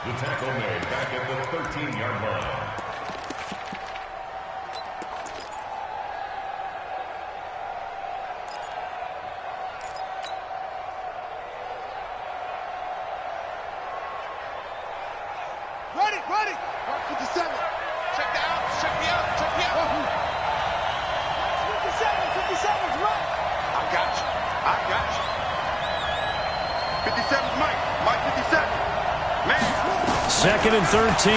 The tackle made back at the 13-yard line. Ready. 57. Check the out. Check me out. 57's right. I got you. 57's Mike. Mike 57. Man. Second and 13.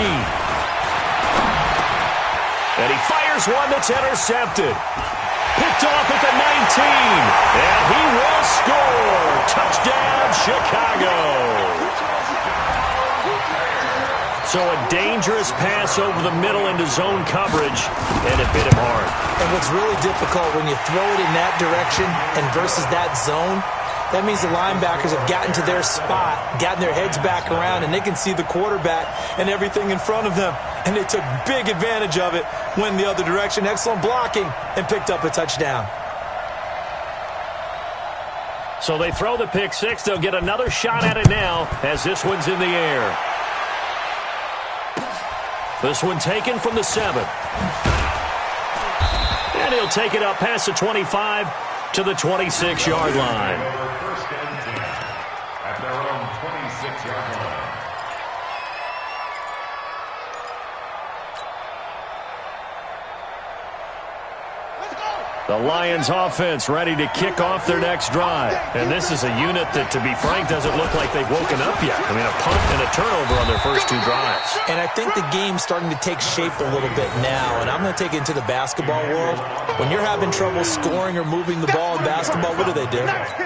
And he fires one that's intercepted. Picked off at the 19. And he will score. Touchdown, Chicago. So a dangerous pass over the middle into zone coverage, and it bit him hard. And what's really difficult when you throw it in that direction and versus that zone, that means the linebackers have gotten to their spot, gotten their heads back around, and they can see the quarterback and everything in front of them. And they took big advantage of it, went the other direction, excellent blocking, and picked up a touchdown. So they throw the pick six. They'll get another shot at it now as this one's in the air. This one taken from the 7. And he'll take it up past the 25 to the 26-yard line. First and 10 at their own 26-yard line. The Lions offense ready to kick off their next drive. And this is a unit that, to be frank, doesn't look like they've woken up yet. I mean, a punt and a turnover on their first two drives. And I think the game's starting to take shape a little bit now. And I'm going to take it into the basketball world. When you're having trouble scoring or moving the ball in basketball, what do?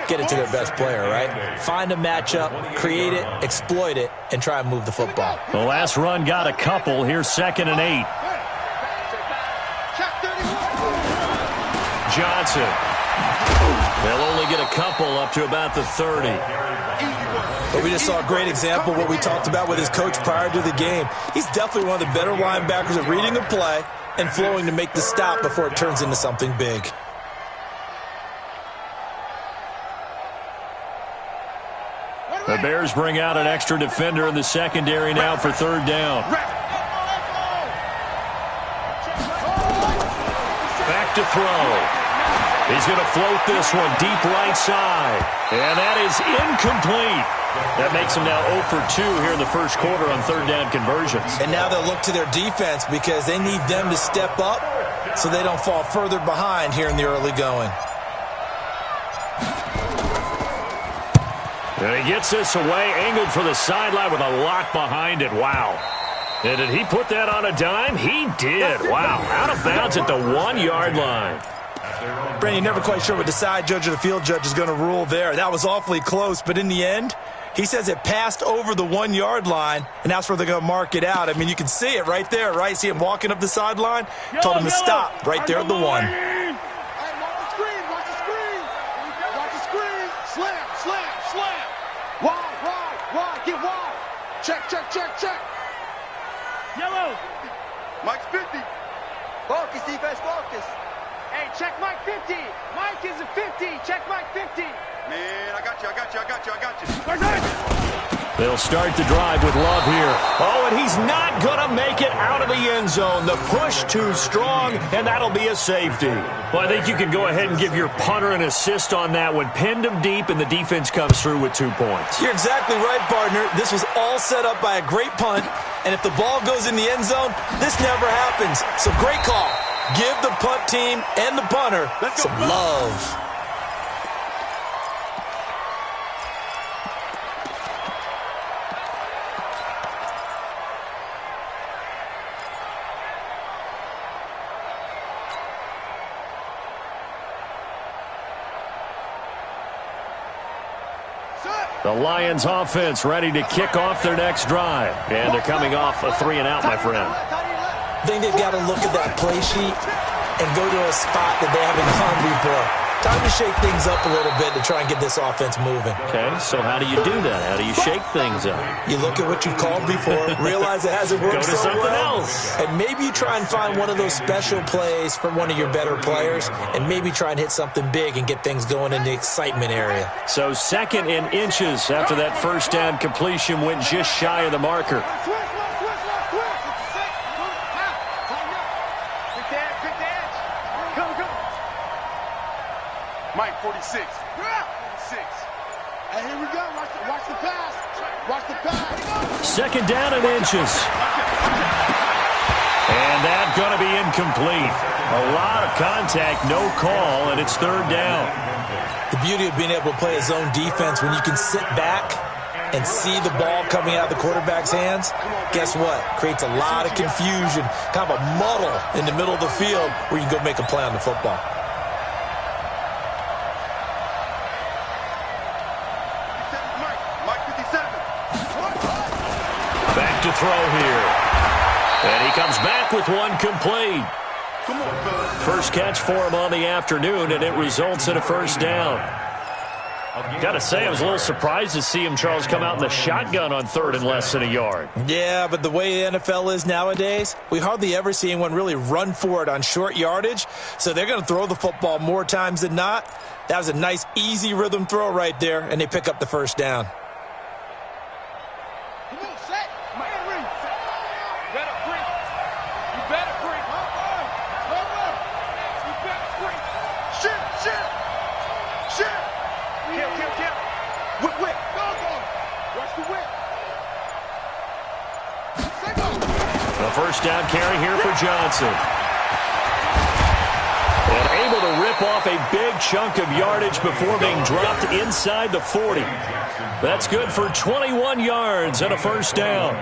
Get it to their best player, right? Find a matchup, create it, exploit it, and try and move the football. The last run got a couple. Here's 2nd and 8. Johnson. They'll only get a couple up to about the 30. But we just saw a great example of what we talked about with his coach prior to the game. He's definitely one of the better linebackers at reading a play and flowing to make the stop before it turns into something big. The Bears bring out an extra defender in the secondary now for 3rd down. Back to throw. He's going to float this one deep right side. And that is incomplete. That makes him now 0 for 2 here in the first quarter on 3rd down conversions. And now they'll look to their defense because they need them to step up so they don't fall further behind here in the early going. And he gets this away, angled for the sideline with a lot behind it. Wow. And did he put that on a dime? He did. Wow. Out of bounds at the 1-yard line. Brandon, you're never quite sure what the side judge or the field judge is going to rule there. That was awfully close, but in the end, he says it passed over the 1-yard line, and that's where they're going to mark it out. I mean, you can see it right there, right? See him walking up the sideline? Told him to stop right there at the 1. Watch the screen. Slam. Wide. Get wide. Check. Yellow. Mike's 50. Focus, defense, focus. Hey, check Mike 50. Mike is a 50. Check Mike 50. Man, I got you. They'll start the drive with Love here. Oh, and he's not going to make it out of the end zone. The push too strong, and that'll be a safety. Well, I think you can go ahead and give your punter an assist on that one. Pinned him deep, and the defense comes through with 2 points. You're exactly right, partner. This was all set up by a great punt, and if the ball goes in the end zone, this never happens. So great call. Give the punt team and the punter some love. The Lions offense ready to kick off their next drive. And they're coming off a 3-and-out, my friend. I think they've got to look at that play sheet and go to a spot that they haven't gone before. Time to shake things up a little bit to try and get this offense moving. Okay, so how do you do that? How do you shake things up? You look at what you called before, realize it hasn't worked Go to so something well, else. and maybe you try and find one of those special plays from one of your better players, and maybe try and hit something big and get things going in the excitement area. So 2nd and inches after that first down completion went just shy of the marker. Mike, 46. 46. Hey, here we go. Watch the pass. Watch the pass. 2nd down and inches. And that's going to be incomplete. A lot of contact, no call, and it's 3rd down. The beauty of being able to play a zone defense when you can sit back and see the ball coming out of the quarterback's hands, guess what? Creates a lot of confusion, kind of a muddle in the middle of the field where you can go make a play on the football. Back to throw here. And he comes back with one complete. First catch for him on the afternoon, and it results in a 1st down. Got to say, I was a little surprised to see him, Charles, come out in the shotgun on 3rd and less than a yard. Yeah, but the way the NFL is nowadays, we hardly ever see anyone really run for it on short yardage, so they're going to throw the football more times than not. That was a nice, easy rhythm throw right there, and they pick up the 1st down. The 1st down carry here for Johnson. And able to rip off a big chunk of yardage before being dropped inside the 40. That's good for 21 yards and a 1st down.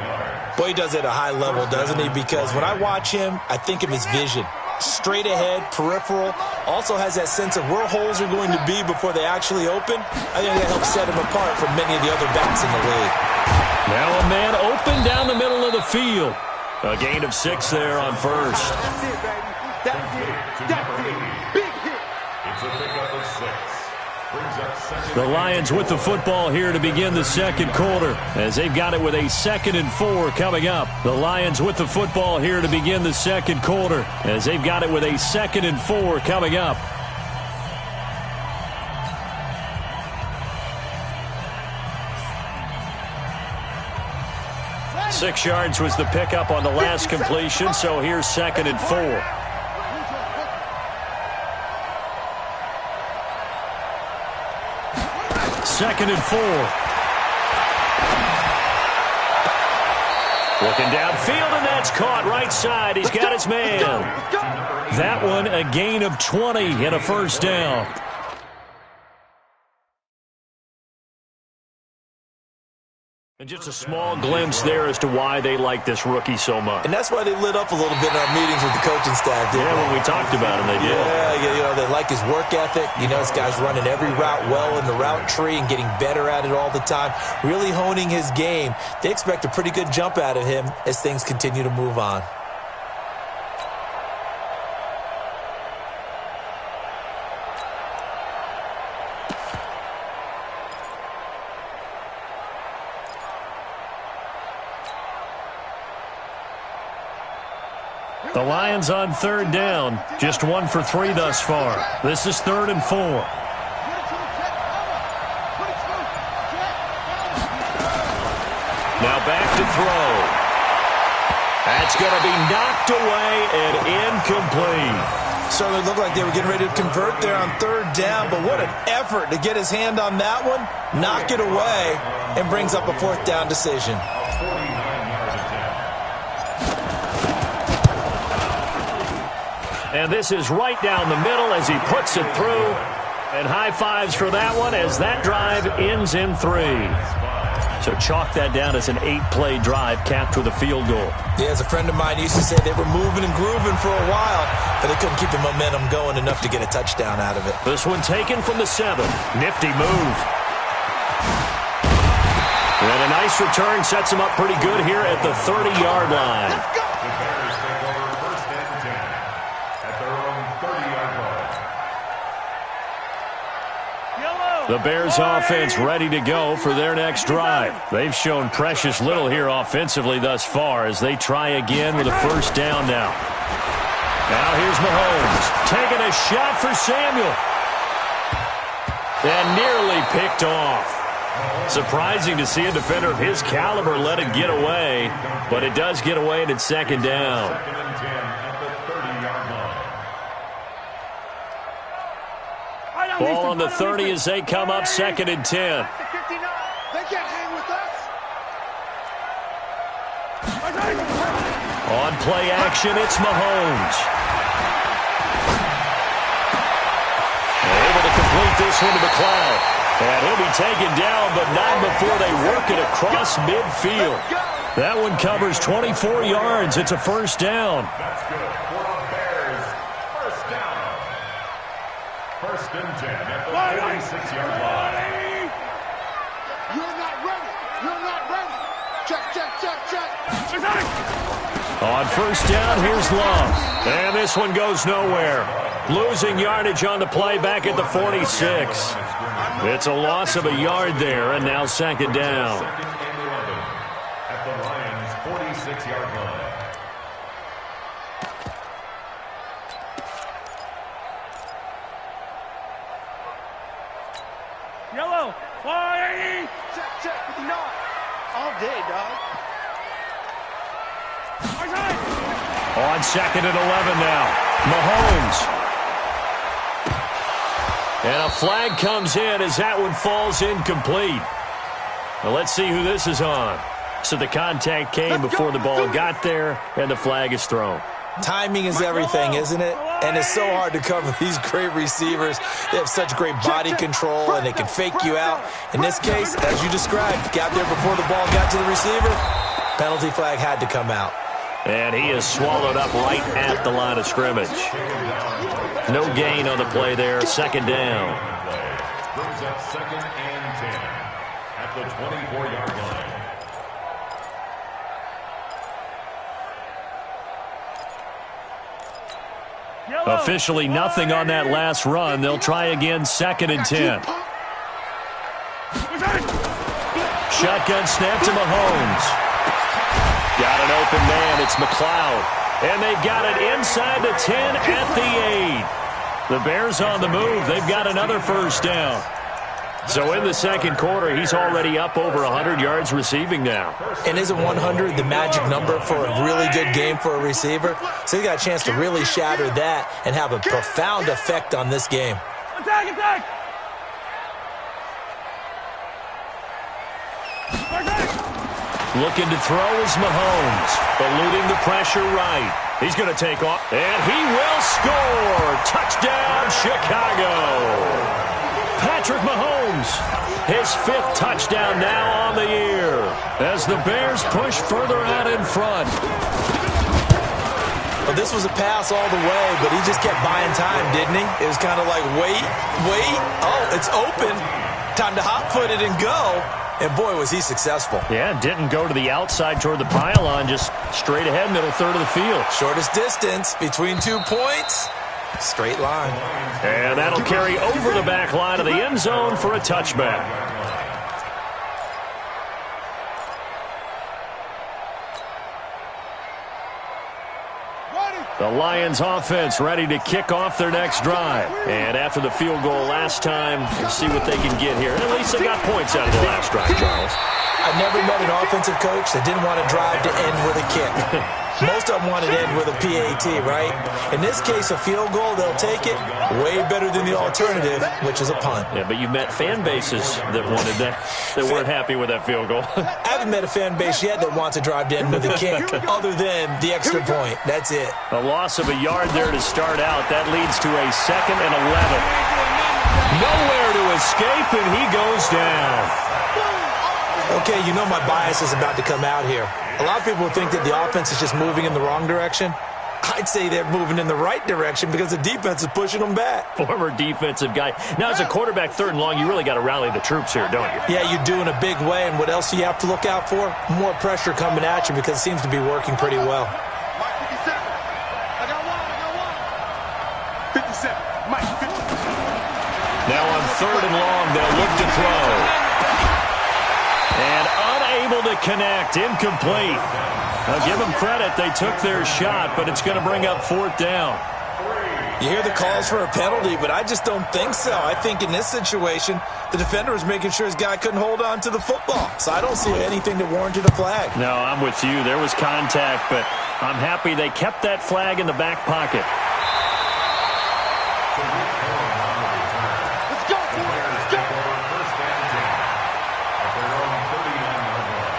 Boy, he does it at a high level, doesn't he? Because when I watch him, I think of his vision. Straight ahead, peripheral, also has that sense of where holes are going to be before they actually open. I think that helps set him apart from many of the other backs in the league. Now a man open down the middle of the field. A gain of 6 there on 1st. That's it, baby. That's it. That's it. Big hit. It's a pickup of 6. Brings up 2nd. The Lions with the football here to begin the 2nd quarter, as they've got it with a 2nd and 4 coming up. The Lions with the football here to begin the 2nd quarter, as they've got it with a 2nd and 4 coming up. Six yards was the pickup on the last completion, so here's 2nd and 4. Second and 4. Looking downfield, and that's caught right side. He's got his man. That one a gain of 20 and a 1st down. And just a small glimpse there as to why they like this rookie so much. And that's why they lit up a little bit in our meetings with the coaching staff. Yeah, when we talked about him, they did. Yeah, they like his work ethic. You know, this guy's running every route well in the route tree and getting better at it all the time, really honing his game. They expect a pretty good jump out of him as things continue to move on. The Lions on 3rd down, just 1 for 3 thus far. This is 3rd and 4. Now back to throw. That's going to be knocked away and incomplete. Certainly looked like they were getting ready to convert there on 3rd down, but what an effort to get his hand on that one, knock it away, and brings up a 4th down decision. And this is right down the middle as he puts it through. And high fives for that one as that drive ends in 3. So chalk that down as an 8-play drive capped with a field goal. Yeah, as a friend of mine used to say, they were moving and grooving for a while, but they couldn't keep the momentum going enough to get a touchdown out of it. This one taken from the 7. Nifty move. And a nice return sets him up pretty good here at the 30-yard line. The Bears take over 1st and 10 at their own 30-yard line. The Bears offense ready to go for their next drive. They've shown precious little here offensively thus far as they try again with a first down now. Now here's Mahomes taking a shot for Samuel. And nearly picked off. Surprising to see a defender of his caliber let it get away, but it does get away and it's second down. Second and 10 at the 30-yard line. Ball on the 30 as they come up second and 10. They can't hang with us. On play action, it's Mahomes. Able to complete this one to McLeod. And he'll be taken down, but not before they work it across midfield. That one covers 24 yards. It's a first down. That's good for the Bears. First down. First and 10 at the 46-yard line. You're not ready. You're not ready. Check, check, check, check. On first down, here's Love. And this one goes nowhere. Losing yardage on the play back at the 46. It's a loss of a yard there, and now second down. Second and 11 at the Lions' 46-yard line. Yellow. Check, check with the knot. All day, dog. On second and 11 now. Mahomes. And a flag comes in as that one falls incomplete. Well, let's see who this is on. So the contact came before the ball got there, and the flag is thrown. Timing is everything, isn't it? And it's so hard to cover these great receivers. They have such great body control, and they can fake you out. In this case, as you described, got there before the ball got to the receiver. Penalty flag had to come out. And he is swallowed up right at the line of scrimmage. No gain on the play there. Second down. Brings up second and 10 at the 24-yard line. Officially nothing on that last run. They'll try again second and 10. Shotgun snap to Mahomes. Got an open man. It's McLeod. And they've got it inside the 10 at the 8. The Bears on the move. They've got another first down. So in the second quarter, he's already up over 100 yards receiving now. And isn't 100 the magic number for a really good game for a receiver? So he got a chance to really shatter that and have a profound effect on this game. Attack, attack! Looking to throw is Mahomes, eluding the pressure right. He's going to take off, and he will score. Touchdown, Chicago. Patrick Mahomes, his 5th touchdown now on the year as the Bears push further out in front. Well, this was a pass all the way, but he just kept buying time, didn't he? It was kind of like, wait. Oh, it's open. Time to hot-foot it and go. And, boy, was he successful. Yeah, didn't go to the outside toward the pylon, just straight ahead, middle third of the field. Shortest distance between 2 points, straight line. And that'll carry over the back line of the end zone for a touchback. The Lions offense ready to kick off their next drive. And after the field goal last time, we'll see what they can get here. And at least they got points out of the last drive, Charles. I've never met an offensive coach that didn't want to drive to end with a kick. Most of them want to end with a PAT, right? In this case, a field goal, they'll take it. Way better than the alternative, which is a punt. Yeah, but you've met fan bases that wanted that, that weren't happy with that field goal. I haven't met a fan base yet that wants to drive to end with a kick, other than the extra point. That's it. A loss of a yard there to start out. That leads to a 2nd and 11. Nowhere to escape, and he goes down. Okay, you know my bias is about to come out here. A lot of people think that the offense is just moving in the wrong direction. I'd say they're moving in the right direction because the defense is pushing them back. Former defensive guy. Now, as a quarterback, 3rd and long, you really got to rally the troops here, don't you? Yeah, you do in a big way. And what else do you have to look out for? More pressure coming at you because it seems to be working pretty well. Mike 57. I got one. 57. Mike 57. Now on 3rd and long, they'll look to throw. And unable to connect. Incomplete. I'll give them credit. They took their shot, but it's going to bring up 4th down. You hear the calls for a penalty, but I just don't think so. I think in this situation, the defender was making sure his guy couldn't hold on to the football. So I don't see anything that warranted a flag. No, I'm with you. There was contact, but I'm happy they kept that flag in the back pocket. Let's go, boys. Let's go. First and 10 at their own 39-yard line.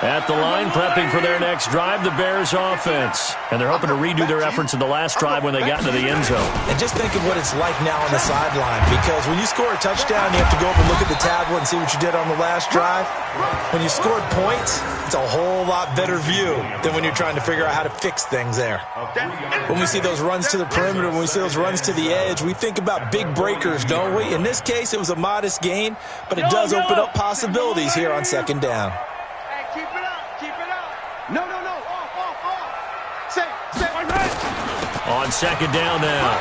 At the line, prepping for their next drive, the Bears offense. And they're hoping to redo their efforts in the last drive when they got into the end zone. And just think of what it's like now on the sideline, because when you score a touchdown, you have to go over and look at the tablet and see what you did on the last drive. When you scored points, it's a whole lot better view than when you're trying to figure out how to fix things there. When we see those runs to the perimeter, when we see those runs to the edge, we think about big breakers, don't we? In this case, it was a modest gain, but it does open up possibilities here on 2nd down. Keep it up. Keep it up. No. Off. Say. On 2nd down now,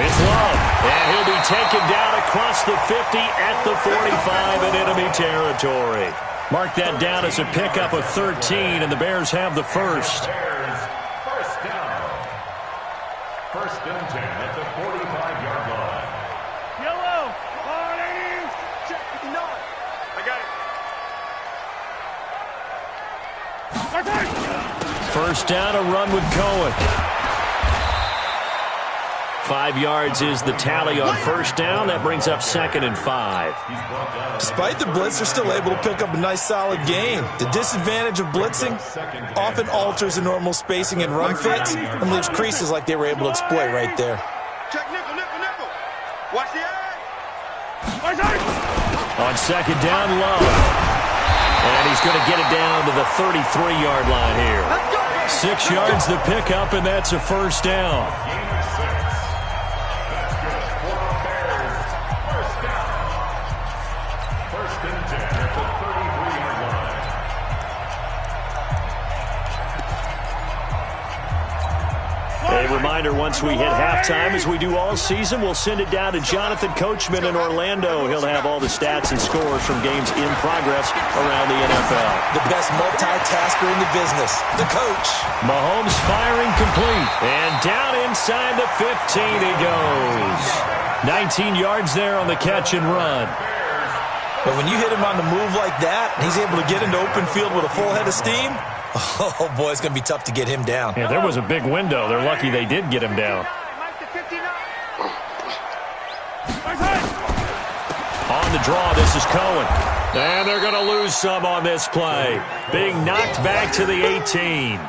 it's Love. And he'll be taken down across the 50 at the 45 in enemy territory. Mark that down as a pickup of 13, and the Bears have the first. Bears, first down. 1st and 10 at the 45-yard line. Yellow. Orange. Check 59. I got it. First down, a run with Cohen. 5 yards is the tally on 1st down. That brings up 2nd and 5. Despite the blitz, they're still able to pick up a nice, solid gain. The disadvantage of blitzing often alters the normal spacing and run fits and leaves creases like they were able to exploit right there. Check nickel. Watch the edge. On 2nd down, Love. And he's going to get it down to the 33-yard line here. 6 yards the pickup, and that's a 1st down. Gain of 6. That's good for the Bears. First down. 1st and 10 at the 33-yard line. A reminder, once we hit halftime, as we do all season, we'll send it down to Jonathan Coachman in Orlando. He'll have all the stats and scores from games in progress around the NFL. The best multitasker in the business, the coach. Mahomes firing complete. And down inside the 15 he goes. 19 yards there on the catch and run. But when you hit him on the move like that, he's able to get into open field with a full head of steam. Oh, boy, it's going to be tough to get him down. Yeah, there was a big window. They're lucky they did get him down. On the draw, this is Cohen. And they're going to lose some on this play. Being knocked back to the 18.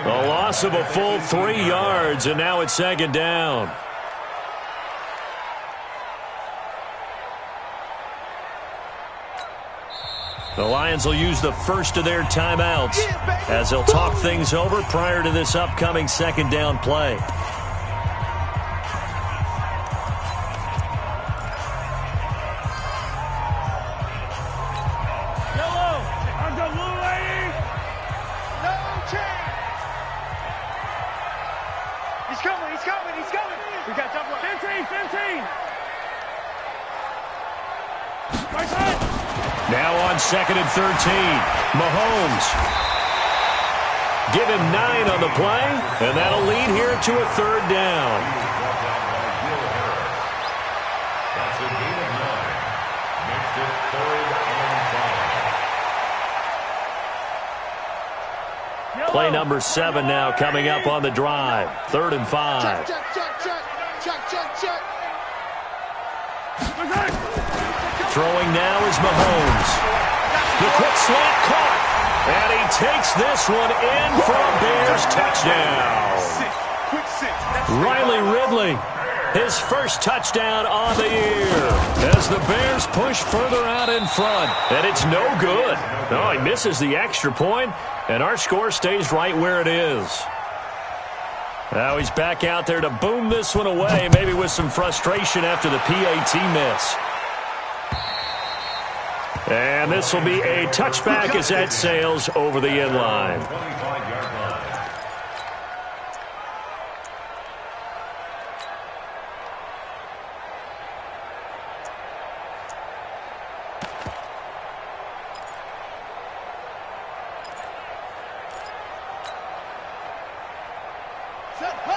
A loss of a full 3 yards, and now it's 2nd down. The Lions will use the first of their timeouts as they'll talk things over prior to this upcoming 2nd down play. Yellow. On the blue lady. No chance. He's coming. We got double. 15. Right side. Now on 2nd and 13, Mahomes. Give him 9 on the play, and that'll lead here to a 3rd down. That's a gain of 9. Makes it 3rd and 5. Play number 7 now coming up on the drive. 3rd and 5. Check. Throwing now is Mahomes. The quick slant caught. And he takes this one in for a Bears touchdown. Riley Ridley, his first touchdown on the year. As the Bears push further out in front. And it's no good. No, he misses the extra point, and our score stays right where it is. Now he's back out there to boom this one away, maybe with some frustration after the PAT miss. And this will be a touchback as that sails over the end line. 25-yard line.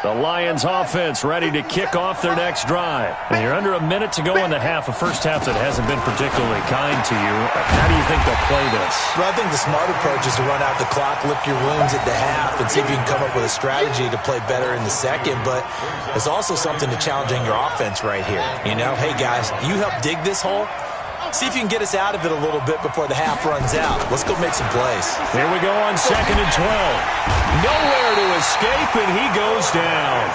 The Lions offense ready to kick off their next drive. And you're under a minute to go in the half, a first half that hasn't been particularly kind to you. How do you think they'll play this? Well, I think the smart approach is to run out the clock, lick your wounds at the half, and see if you can come up with a strategy to play better in the second. But there's also something to challenging your offense right here. You know, hey, guys, you help dig this hole. See if you can get us out of it a little bit before the half runs out. Let's go make some plays. Here we go on 2nd and 12. Nowhere to escape, and he goes down.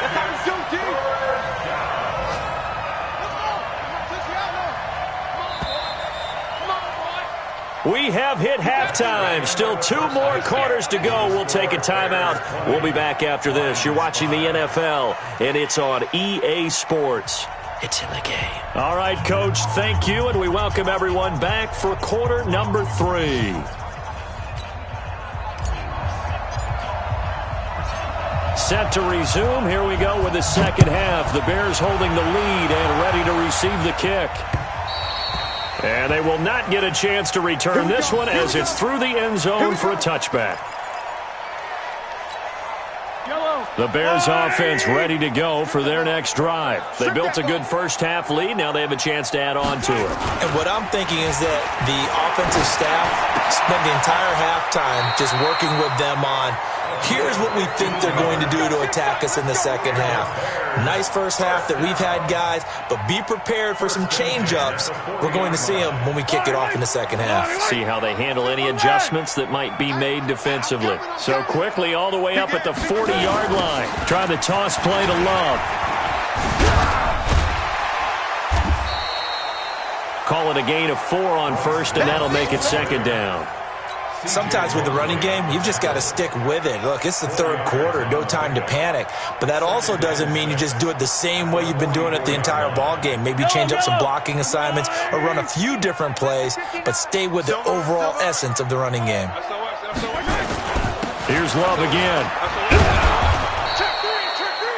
That's how we do, D. We have hit halftime. Still 2 more quarters to go. We'll take a timeout. We'll be back after this. You're watching the NFL, and it's on EA Sports. It's in the game. All right, Coach, thank you, and we welcome everyone back for quarter number 3. Set to resume. Here we go with the second half. The Bears holding the lead and ready to receive the kick. And they will not get a chance to return this one as it's through the end zone for a touchback. The Bears offense ready to go for their next drive. They built a good first half lead. Now they have a chance to add on to it. And what I'm thinking is that the offensive staff spent the entire halftime just working with them on, here's what we think they're going to do to attack us in the second half. Nice first half that we've had, guys, but be prepared for some change-ups. We're going to see them when we kick it off in the second half. See how they handle any adjustments that might be made defensively. So quickly all the way up at the 40-yard line. Try the toss play to Love. Call it a gain of 4 on first, and that'll make it second down. Sometimes with the running game, you've just got to stick with it. Look, it's the third quarter, no time to panic. But that also doesn't mean you just do it the same way you've been doing it the entire ball game. Maybe change up some blocking assignments or run a few different plays, but stay with the overall essence of the running game. Here's Love again.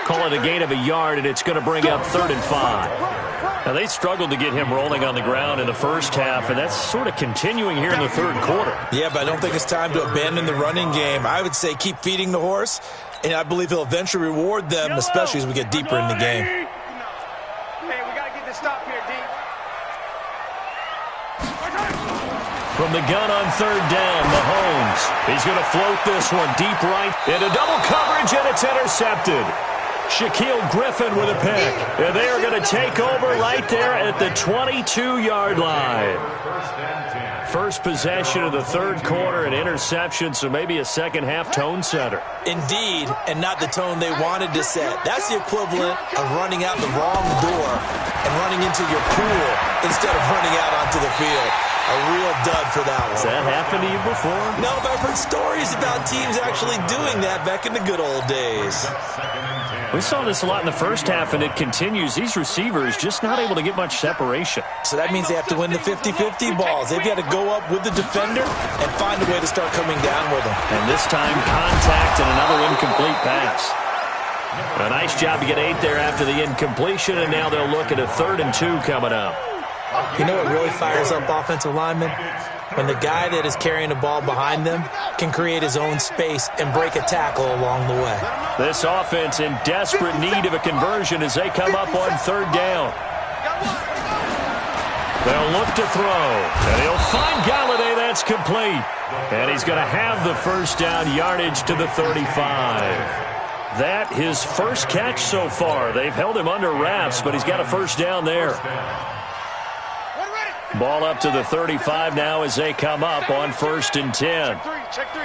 Call it a gain of a yard, and it's going to bring up 3rd and 5. Now, they struggled to get him rolling on the ground in the first half, and that's sort of continuing here in the third quarter. Yeah, but I don't think it's time to abandon the running game. I would say keep feeding the horse, and I believe he'll eventually reward them, especially as we get deeper in the game. Hey, we got to get this stop here, D. From the gun on 3rd down, Mahomes. He's going to float this one deep right into double coverage, and it's intercepted. Shaquille Griffin with a pick. And they are going to take over right there at the 22-yard line. First possession of the third quarter, an interception, so maybe a second-half tone setter. Indeed, and not the tone they wanted to set. That's the equivalent of running out the wrong door and running into your pool instead of running out onto the field. A real dud for that one. Has that happened to you before? No, but I've heard stories about teams actually doing that back in the good old days. We saw this a lot in the first half, and it continues. These receivers just not able to get much separation. So that means they have to win the 50-50 balls. They've got to go up with the defender and find a way to start coming down with them. And this time, contact and another incomplete pass. A nice job to get 8 there after the incompletion, and now they'll look at a 3rd and 2 coming up. You know what really fires up offensive linemen? When the guy that is carrying the ball behind them can create his own space and break a tackle along the way. This offense in desperate need of a conversion as they come up on 3rd down. They'll look to throw, and he'll find Galladay. That's complete. And he's going to have the first down yardage to the 35. That his first catch so far. They've held him under wraps, but he's got a first down there. Ball up to the 35 now as they come up on 1st and 10. Check three.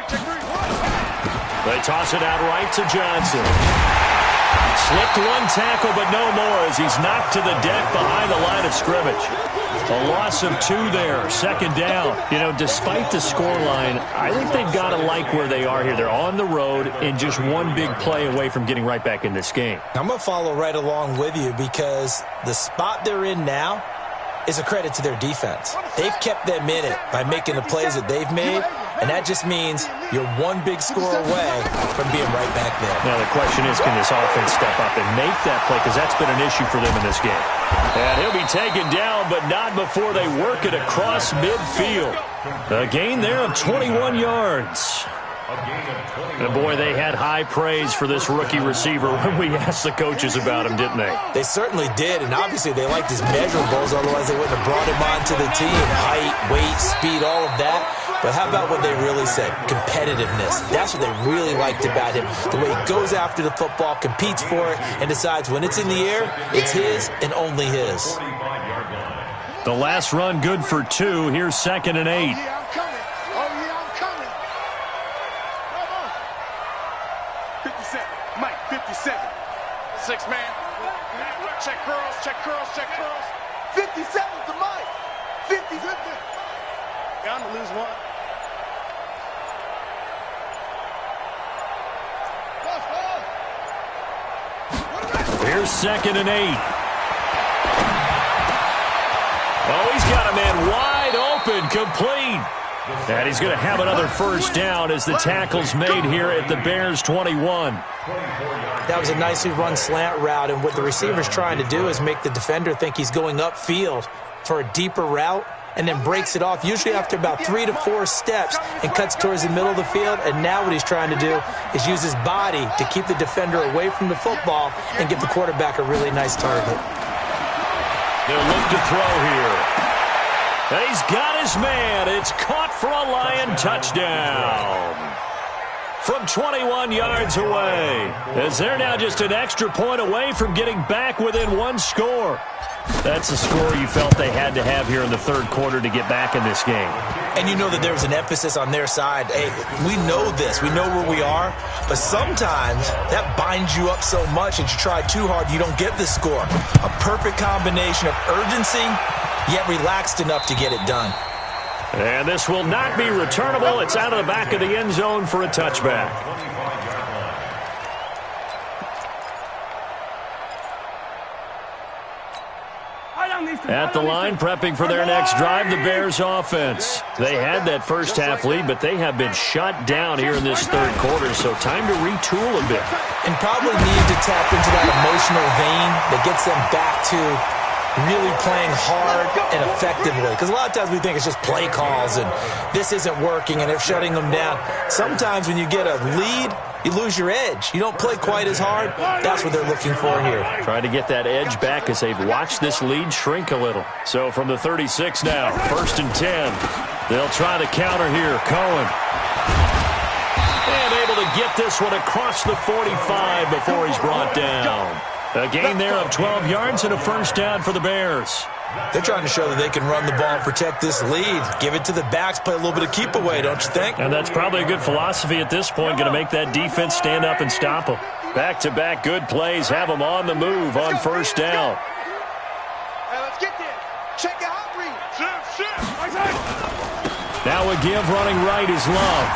They toss it out right to Johnson. Slipped one tackle, but no more as he's knocked to the deck behind the line of scrimmage. A loss of 2 there, 2nd down. You know, despite the scoreline, I think they've got to like where they are here. They're on the road and just one big play away from getting right back in this game. I'm going to follow right along with you because the spot they're in now is a credit to their defense. They've kept them in it by making the plays that they've made, and that just means you're one big score away from being right back there. Now the question is, can this offense step up and make that play? Because that's been an issue for them in this game. And he'll be taken down, but not before they work it across midfield. A gain there of 21 yards. And boy, they had high praise for this rookie receiver when we asked the coaches about him, didn't they? They certainly did, and obviously they liked his measurables, otherwise they wouldn't have brought him onto the team. Height, weight, speed, all of that. But how about what they really said? Competitiveness. That's what they really liked about him. The way he goes after the football, competes for it, and decides when it's in the air, it's his and only his. The last run good for 2. Here's 2nd and 8. Oh, yeah, I'm coming. Oh, yeah, I'm coming. Come on. 57. Mike, 57. 6 man. Check curls, check curls, check curls. 57 to Mike. 50. Bound to lose one. Here's 2nd and 8. Oh, he's got a man wide open, complete. And he's going to have another first down as the tackle's made here at the Bears' 21. That was a nicely run slant route, and what the receiver's trying to do is make the defender think he's going upfield for a deeper route, and then breaks it off, usually after about 3 to 4 steps, and cuts towards the middle of the field. And now what he's trying to do is use his body to keep the defender away from the football and give the quarterback a really nice target. They'll look to throw here. And he's got his man. It's caught for a Lion touchdown. From 21 yards away, as they're now just an extra point away from getting back within 1 score. That's the score you felt they had to have here in the third quarter to get back in this game. And you know that there was an emphasis on their side. Hey, we know this. We know where we are. But sometimes that binds you up so much that you try too hard, you don't get the score. A perfect combination of urgency, yet relaxed enough to get it done. And this will not be returnable. It's out of the back of the end zone for a touchback. At the line, prepping for their next drive, the Bears offense. They had that first half lead, but they have been shut down here in this third quarter, so time to retool a bit. And probably need to tap into that emotional vein that gets them back to really playing hard and effectively. Because a lot of times we think it's just play calls and this isn't working and they're shutting them down. Sometimes when you get a lead, you lose your edge. You don't play quite as hard. That's what they're looking for here. Try to get that edge back as they've watched this lead shrink a little. So from the 36 now, 1st and 10. They'll try the counter here. Cohen. And able to get this one across the 45 before he's brought down. A gain there of 12 yards and a first down for the Bears. They're trying to show that they can run the ball and protect this lead. Give it to the backs, play a little bit of keep away, don't you think? And that's probably a good philosophy at this point, going to make that defense stand up and stop them. Back-to-back good plays, have them on the move on first down. Hey, let's get there. Check your hot read. Now a give running right is Love.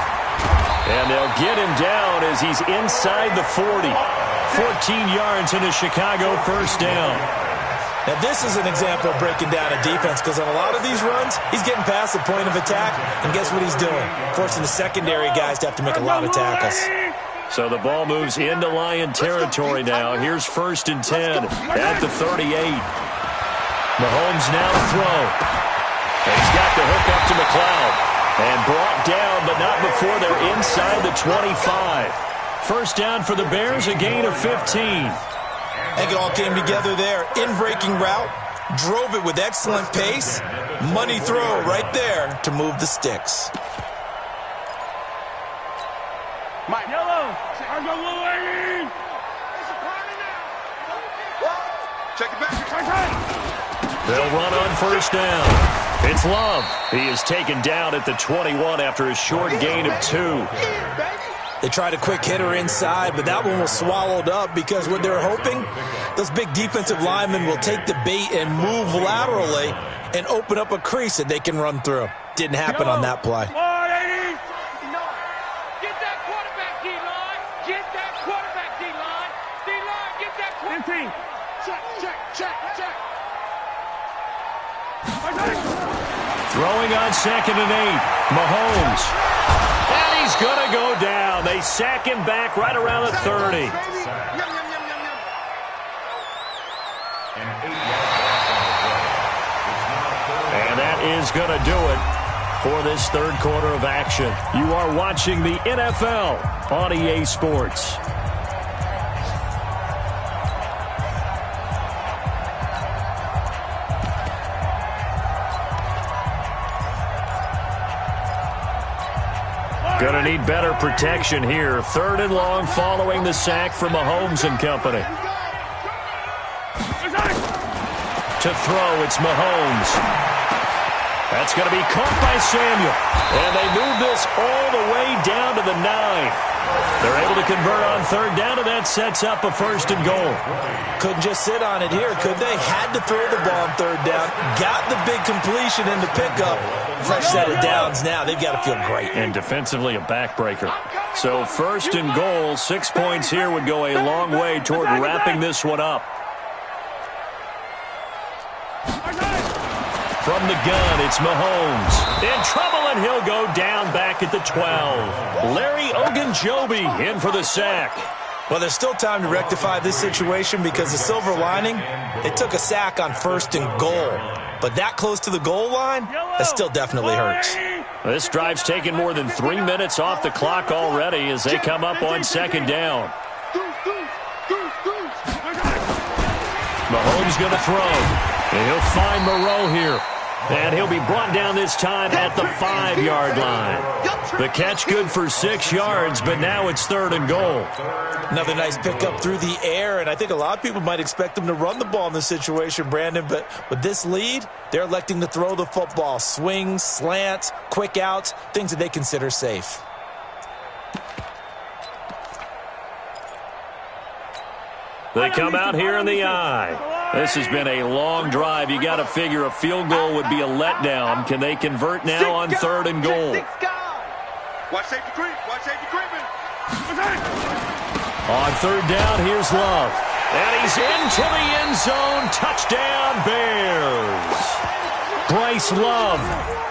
And they'll get him down as he's inside the 40. 14 yards in a Chicago first down. Now, this is an example of breaking down a defense because on a lot of these runs, he's getting past the point of attack, and guess what he's doing? Forcing the secondary guys to have to make a lot of tackles. So the ball moves into Lion territory now. Here's 1st and 10 at the 38. Mahomes now to throw. And he's got the hook up to McLeod. And brought down, but not before they're inside the 25. First down for the Bears, a gain of 15. I think it all came together there. In-breaking route, drove it with excellent pace. Money throw right there to move the sticks. Mike. Yellow. Check it back. They'll run on first down. It's Love. He is taken down at the 21 after a short gain of 2. They tried a quick hitter inside, but that one was swallowed up because what they're hoping, those big defensive linemen will take the bait and move laterally and open up a crease that they can run through. Didn't happen on that play. Get that quarterback, D-line. Get that quarterback, D-line. D-line, get that quarterback. Check. Throwing on 2nd and 8. Mahomes. And he's going to go down. They sack him back right around the 30. And that is going to do it for this third quarter of action. You are watching the NFL on EA Sports. Going to need better protection here. 3rd and long following the sack from Mahomes and company. To throw, it's Mahomes. That's going to be caught by Samuel. And they move this all the way down to the 9. They're able to convert on 3rd down, and that sets up a 1st and goal. Couldn't just sit on it here, could they? Had to throw the ball on 3rd down. Got the big completion in the pickup. Fresh set of downs now. They've got to feel great. And defensively, a backbreaker. So 1st and goal, 6 points here would go a long way toward wrapping this one up. From the gun, it's Mahomes. In trouble, and he'll go down back at the 12. Larry Ogunjobi in for the sack. Well, there's still time to rectify this situation because the silver lining, they took a sack on 1st and goal. But that close to the goal line, that still definitely hurts. This drive's taken more than 3 minutes off the clock already as they come up on 2nd down. Mahomes going to throw. And he'll find Moreau here. And he'll be brought down this time at the 5-yard line. The catch good for 6 yards, but now it's 3rd and goal. Another nice pickup through the air, and I think a lot of people might expect them to run the ball in this situation, Brandon, but with this lead, they're electing to throw the football. Swings, slants, quick outs, things that they consider safe. They come out here in the eye. This has been a long drive. You got to figure a field goal would be a letdown. Can they convert now on 3rd and goal? Watch safety creep. Watch safety creeping. On 3rd down, here's Love. And he's into the end zone. Touchdown, Bears. Bryce Love,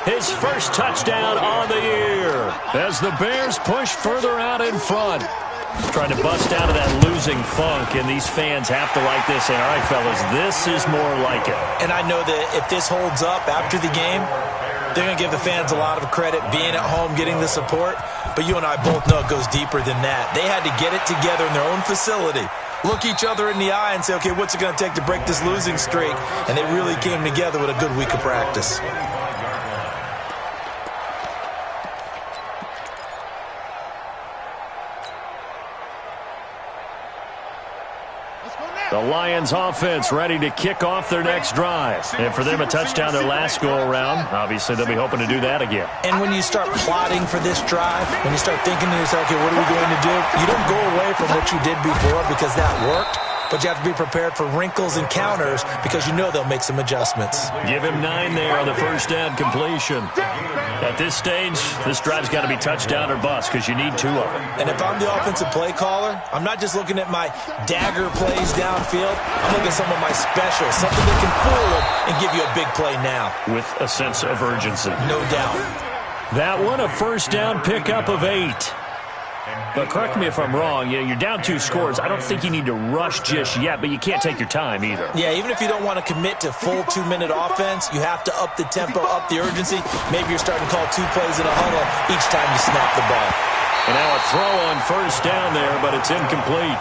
his first touchdown on the year as the Bears push further out in front. Trying to bust out of that losing funk, and these fans have to like this. And, all right, fellas, this is more like it. And I know that if this holds up after the game, they're going to give the fans a lot of credit being at home, getting the support. But you and I both know it goes deeper than that. They had to get it together in their own facility, look each other in the eye and say, okay, what's it going to take to break this losing streak? And they really came together with a good week of practice. The Lions offense ready to kick off their next drive. And for them, a touchdown their last go-around. Obviously, they'll be hoping to do that again. And when you start plotting for this drive, when you start thinking to yourself, okay, what are we going to do? You don't go away from what you did before because that worked. But you have to be prepared for wrinkles and counters because you know they'll make some adjustments. Give him 9 there on the first down completion. At this stage, this drive's got to be touchdown or bust because you need 2 of them. And if I'm the offensive play caller, I'm not just looking at my dagger plays downfield. I'm looking at some of my specials, something that can fool them and give you a big play now. With a sense of urgency. No doubt. That one, a first down pickup of 8. But correct me if I'm wrong, you're down 2 scores. I don't think you need to rush just yet, but you can't take your time either. Yeah, even if you don't want to commit to full 2-minute offense, you have to up the tempo, up the urgency. Maybe you're starting to call 2 plays in a huddle each time you snap the ball. And now a throw on first down there, but it's incomplete.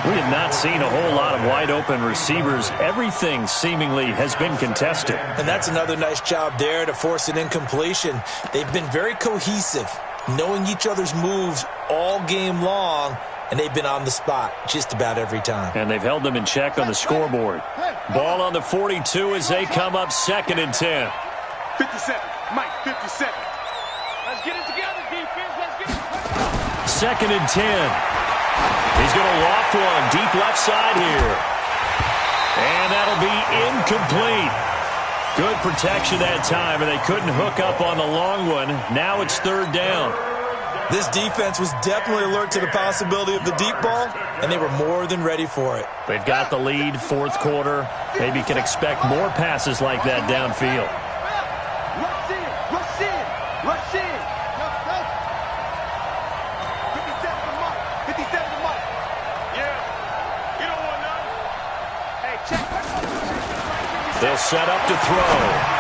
We have not seen a whole lot of wide-open receivers. Everything seemingly has been contested. And that's another nice job there to force an incompletion. They've been very cohesive, knowing each other's moves all game long, and they've been on the spot just about every time. And they've held them in check on the scoreboard. Ball on the 42 as they come up 2nd and 10. 57. Mike, 57. Let's get it together, defense. Let's get it. 2nd and 10. He's going to loft one deep left side here. And that'll be incomplete. Good protection that time, and they couldn't hook up on the long one. Now it's 3rd down. This defense was definitely alert to the possibility of the deep ball, and they were more than ready for it. They've got the lead, 4th quarter. Maybe can expect more passes like that downfield. Rush in. Rush in. Rush in. 57 to Mike. 57 to Mike. Yeah. You don't want none. Hey, check. They'll set up to throw.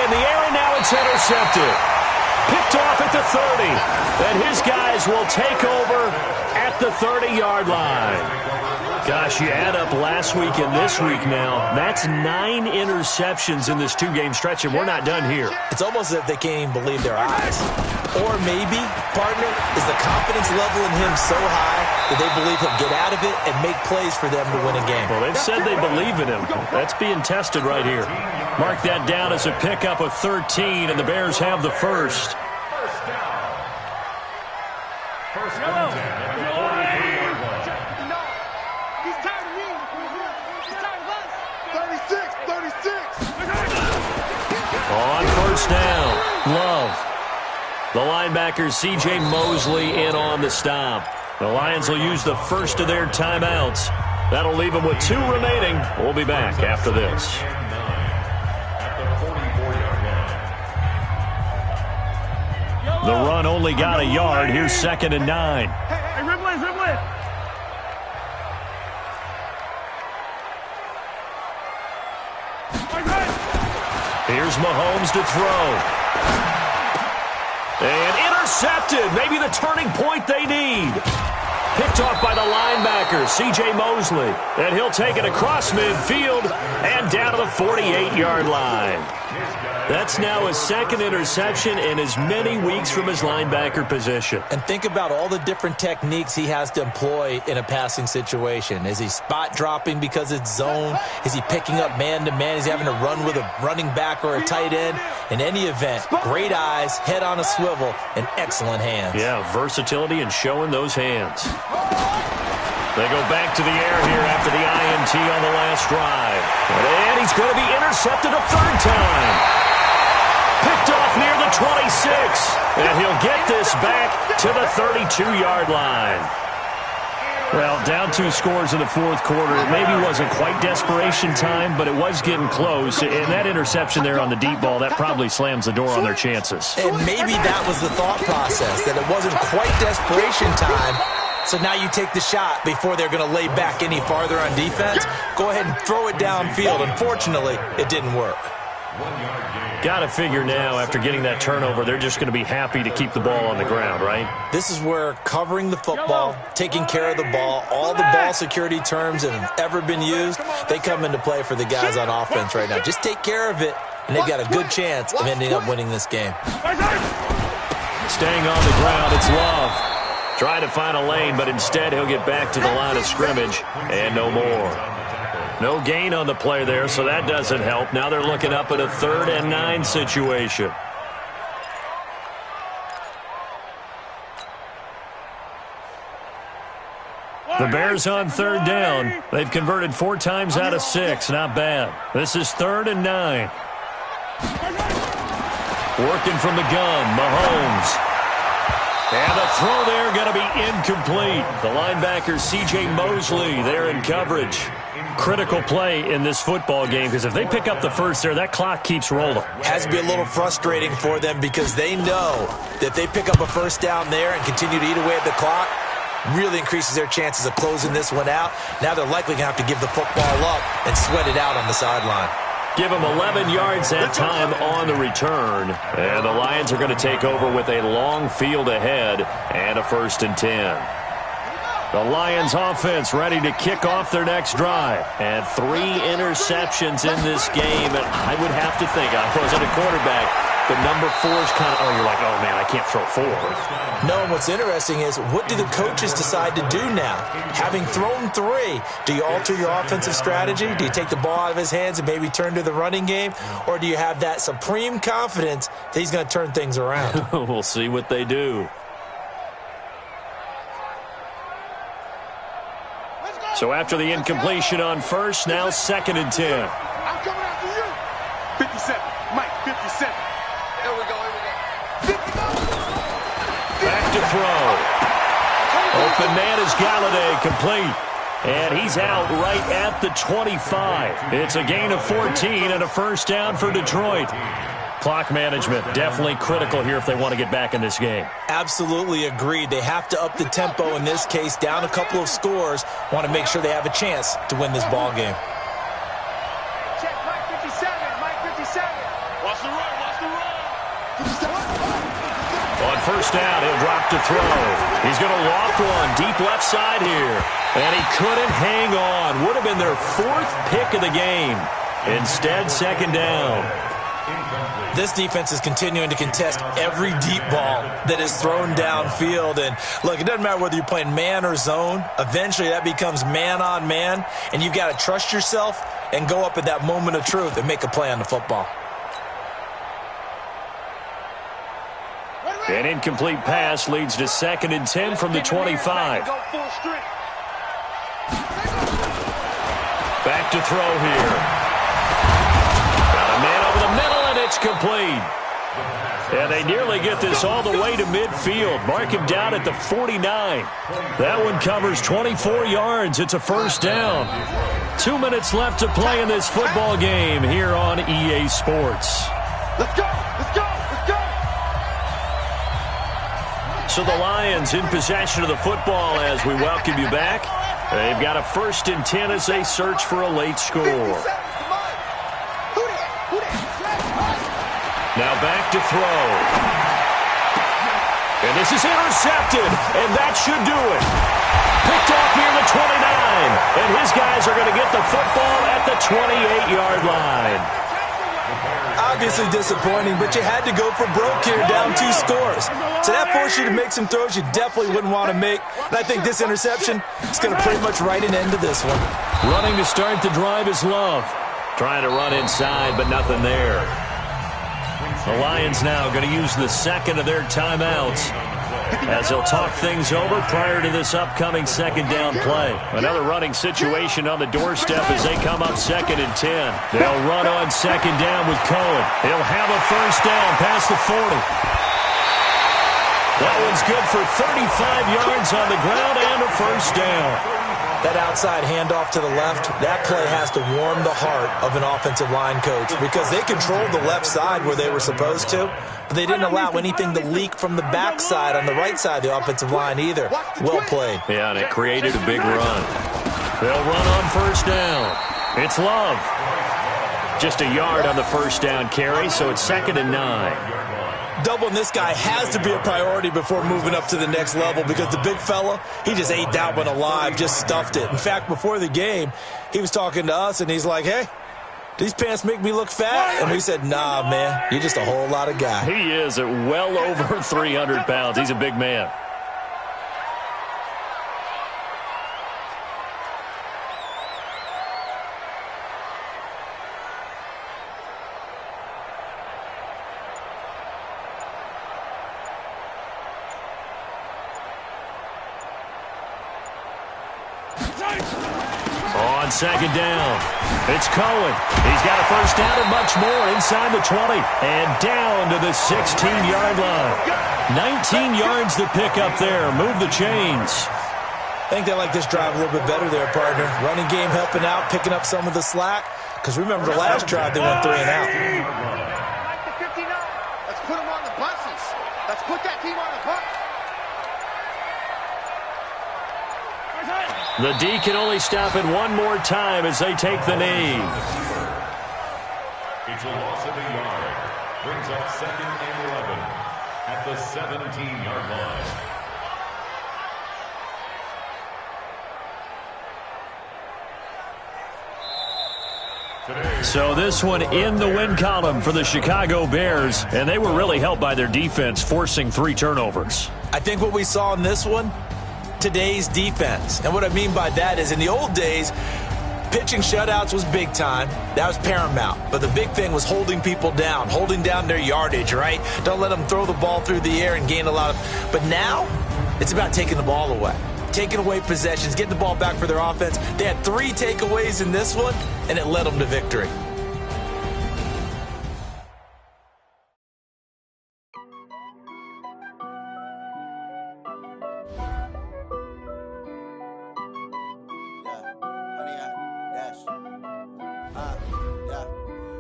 in the air, and now it's intercepted. Picked off at the 30. And his guys will take over at the 30-yard line. Gosh, you add up last week and this week now. That's 9 interceptions in this 2-game stretch, and we're not done here. It's almost as if they can't even believe their eyes. Or maybe, partner, is the confidence level in him so high that they believe he'll get out of it and make plays for them to win a game. Well, they've said they believe in him. That's being tested right here. Mark that down as a pickup of 13, and the Bears have the first. First down. First and 10 at the 43-yard line. He's tired of me. He's tired of us. 36. On first down, Love. The linebacker, C.J. Mosley, in on the stop. The Lions will use the first of their timeouts. That'll leave them with 2 remaining. We'll be back after this. At the 44-yard line. The run only got a yard. Here's 2nd and 9. Hey, Ripley. Here's Mahomes to throw. And intercepted. Maybe the turning point they need. Picked off by the linebacker, C.J. Mosley. And he'll take it across midfield and down to the 48-yard line. That's now his 2nd interception in as many weeks from his linebacker position. And think about all the different techniques he has to employ in a passing situation. Is he spot dropping because it's zone? Is he picking up man-to-man? Is he having to run with a running back or a tight end? In any event, great eyes, head on a swivel, and excellent hands. Yeah, versatility and showing those hands. They go back to the air here after the INT on the last drive. And he's going to be intercepted a 3rd time. Picked off near the 26. And he'll get this back to the 32-yard line. Well, down 2 scores in the 4th quarter. It maybe wasn't quite desperation time, but it was getting close. And that interception there on the deep ball, that probably slams the door on their chances. And maybe that was the thought process, that it wasn't quite desperation time. So now you take the shot before they're going to lay back any farther on defense. Go ahead and throw it downfield. Unfortunately, it didn't work. Got to figure now, after getting that turnover, they're just going to be happy to keep the ball on the ground, right? This is where covering the football, taking care of the ball, all the ball security terms that have ever been used, they come into play for the guys on offense right now. Just take care of it, and they've got a good chance of ending up winning this game. Staying on the ground, it's Love. Trying to find a lane, but instead he'll get back to the line of scrimmage, and no more. No gain on the play there, so that doesn't help. Now they're looking up at a 3rd and 9 situation. The Bears on 3rd down. They've converted 4 times out of 6. Not bad. This is 3rd and 9. Working from the gun, Mahomes. And the throw there going to be incomplete. The linebacker, C.J. Mosley, there in coverage. Critical play in this football game, because if they pick up the first there, that clock keeps rolling. Has to be a little frustrating for them, because they know that if they pick up a first down there and continue to eat away at the clock, really increases their chances of closing this one out. Now they're likely going to have to give the football up and sweat it out on the sideline. Give them 11 yards that time on the return. And the Lions are going to take over with a long field ahead and a 1st and 10. The Lions offense ready to kick off their next drive. And 3 interceptions in this game. And I would have to think, I wasn't a quarterback, but number 4 is kind of, you're like, oh, man, I can't throw 4. No, and what's interesting is, what do the coaches decide to do now? Having thrown 3, do you alter your offensive strategy? Do you take the ball out of his hands and maybe turn to the running game? Or do you have that supreme confidence that he's going to turn things around? We'll see what they do. So after the incompletion on first, now 2nd and 10. I'm coming after you. 57. Mike, 57. Here we go. 50. Back to throw. Open man is Galladay, complete. And he's out right at the 25. It's a gain of 14 and a first down for Detroit. Clock management definitely critical here if they want to get back in this game. Absolutely agreed. They have to up the tempo in this case, down a couple of scores. Want to make sure they have a chance to win this ball game. Check, Mike 57, Mike 57. Watch the run, watch the run. On first down, he'll drop to throw. He's going to loft one deep left side here. And he couldn't hang on. Would have been their 4th pick of the game. Instead, second down. This defense is continuing to contest every deep ball that is thrown downfield. And, look, it doesn't matter whether you're playing man or zone. Eventually, that becomes man on man. And you've got to trust yourself and go up at that moment of truth and make a play on the football. An incomplete pass leads to 2nd and 10 from the 25. Back to throw here. Got a man over the middle, and it's complete. And they nearly get this all the way to midfield. Mark him down at the 49. That one covers 24 yards. It's a first down. 2 minutes left to play in this football game here on EA Sports. Let's go, let's go, let's go. So the Lions in possession of the football as we welcome you back. They've got a 1st and 10 as they search for a late score. Now back to throw. And this is intercepted, and that should do it. Picked off near the 29, and his guys are going to get the football at the 28-yard line. Obviously disappointing, but you had to go for broke here, down 2 scores. So that forced you to make some throws you definitely wouldn't want to make. And I think this interception is going to pretty much write an end to this one. Running to start the drive is Love. Trying to run inside, but nothing there. The Lions now going to use the 2nd of their timeouts as they'll talk things over prior to this upcoming 2nd down play. Another running situation on the doorstep as they come up 2nd and 10. They'll run on 2nd down with Cohen. He'll have a first down past the 40. That one's good for 35 yards on the ground and a first down. That outside handoff to the left, that play has to warm the heart of an offensive line coach because they controlled the left side where they were supposed to, but they didn't allow anything to leak from the backside on the right side of the offensive line either. Well played. Yeah, and it created a big run. They'll run on first down. It's Love. Just a yard on the first down carry, so it's 2nd and 9. Doubling this guy has to be a priority before moving up to the next level because the big fella, he just ate that one alive, just stuffed it. In fact, before the game, he was talking to us, and he's like, hey, these pants make me look fat? And we said, nah, man, you're just a whole lot of guy. He is at well over 300 pounds. He's a big man. On 2nd down, it's Cohen. He's got a first down and much more inside the 20 and down to the 16-yard line. 19 yards to pick up there. Move the chains. I think they like this drive a little bit better there, partner. Running game helping out, picking up some of the slack. Because remember the last drive, they went 3 and out. Let's put them on the buses. Let's put that team on the bus. The D can only stop it one more time as they take the knee. It's a loss of a yard. Brings up 2nd and 11 at the 17-yard line. So this one in the win column for the Chicago Bears, and they were really helped by their defense, forcing 3 turnovers. I think what we saw in this one, today's defense. And what I mean by that is in the old days, pitching shutouts was big time. That was paramount. But the big thing was holding people down, holding down their yardage, right? Don't let them throw the ball through the air and gain a lot of... But now, it's about taking the ball away. Taking away possessions, getting the ball back for their offense. They had 3 takeaways in this one, and it led them to victory.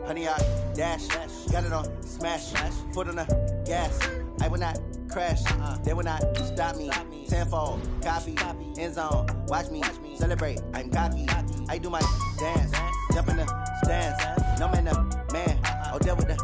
Honey, I dash, got it on smash, foot on the gas. I will not crash, they will not stop me. Tenfold, copy, end zone, watch me celebrate. I'm cocky, I do my dance, jump in the stands. No man, the man, oh, deal with the